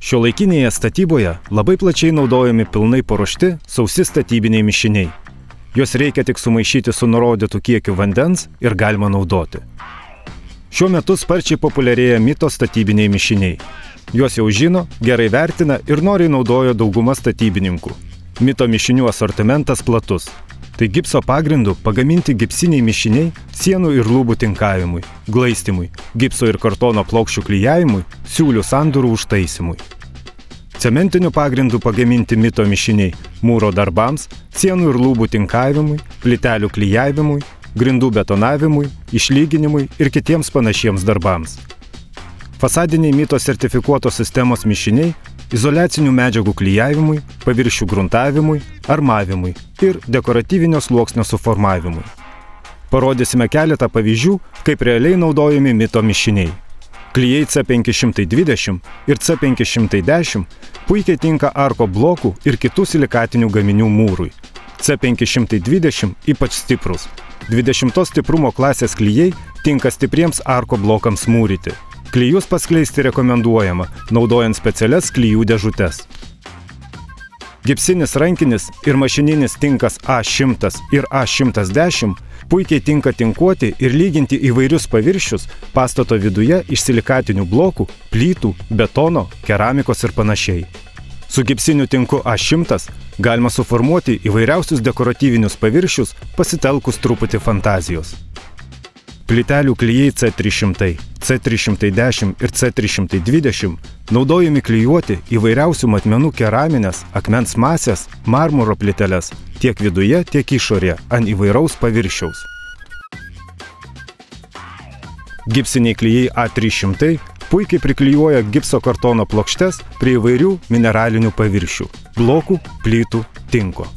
Šiuolaikinėje statyboje labai plačiai naudojami pilnai paruošti sausi statybiniai mišiniai. Juos reikia tik sumaišyti su nurodytu kiekiu vandens ir galima naudoti. Šiuo metu sparčiai populiarėja Mito statybiniai mišiniai. Juos jau žino, gerai vertina ir noriai naudoja dauguma statybininkų. Mito mišinių asortimentas platus. Tai gipso pagrindu pagaminti gipsiniai mišiniai sienų ir lubų tinkavimui, glaistymui, gipso ir kartono plokščių klijavimui, siūlių sandūrų užtaisymui. Cementiniu pagrindu pagaminti Mito mišiniai mūro darbams, sienų ir lubų tinkavimui, plytelių klijavimui, grindų betonavimui, išlyginimui ir kitiems panašiems darbams. Fasadiniai Mito sertifikuotos sistemos mišiniai izoliacinių medžiagų klijavimui, paviršių gruntavimui, armavimui ir dekoratyvinio sluoksnio suformavimui. Parodysime keletą pavyzdžių, kaip realiai naudojami Mito mišiniai. Klijai C520 ir C510 puikiai tinka arko blokų ir kitų silikatinių gaminių mūrui. C520 ypač stiprus. 20 stiprumo klasės klijai tinka stipriems arko blokams mūryti. Klijus paskleisti rekomenduojama, naudojant specialias klijų dėžutes. Gipsinis rankinis ir mašininis tinkas A100 ir A110 puikiai tinka tinkuoti ir lyginti įvairius paviršius pastato viduje iš silikatinių blokų, plytų, betono, keramikos ir panašiai. Su gipsiniu tinku A100 galima suformuoti įvairiausius dekoratyvinius paviršius pasitelkus truputį fantazijos. Plytelių klijai C300, C310 ir C320 naudojami klijuoti įvairiausių matmenų keraminės, akmens masės, marmuro plyteles tiek viduje, tiek išorėje ant įvairaus paviršiaus. Gipsiniai klijai A300 puikiai priklijuoja gipso kartono plokštes prie įvairių mineralinių paviršių – blokų, plytų, tinko.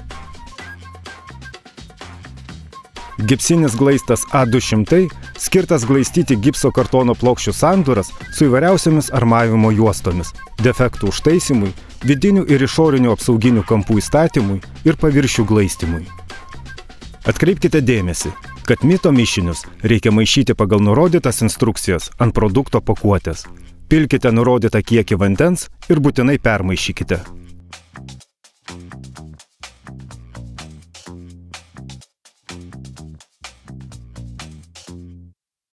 Gipsinis glaistas A200 skirtas glaistyti gipso kartono plokščių sandūras su įvairiausiomis armavimo juostomis, defektų užtaisymui, vidinių ir išorinių apsauginių kampų įstatymui ir paviršių glaistymui. Atkreipkite dėmesį, kad Mito mišinius reikia maišyti pagal nurodytas instrukcijas ant produkto pakuotės. Pilkite nurodytą kiekį vandens ir būtinai permaišykite.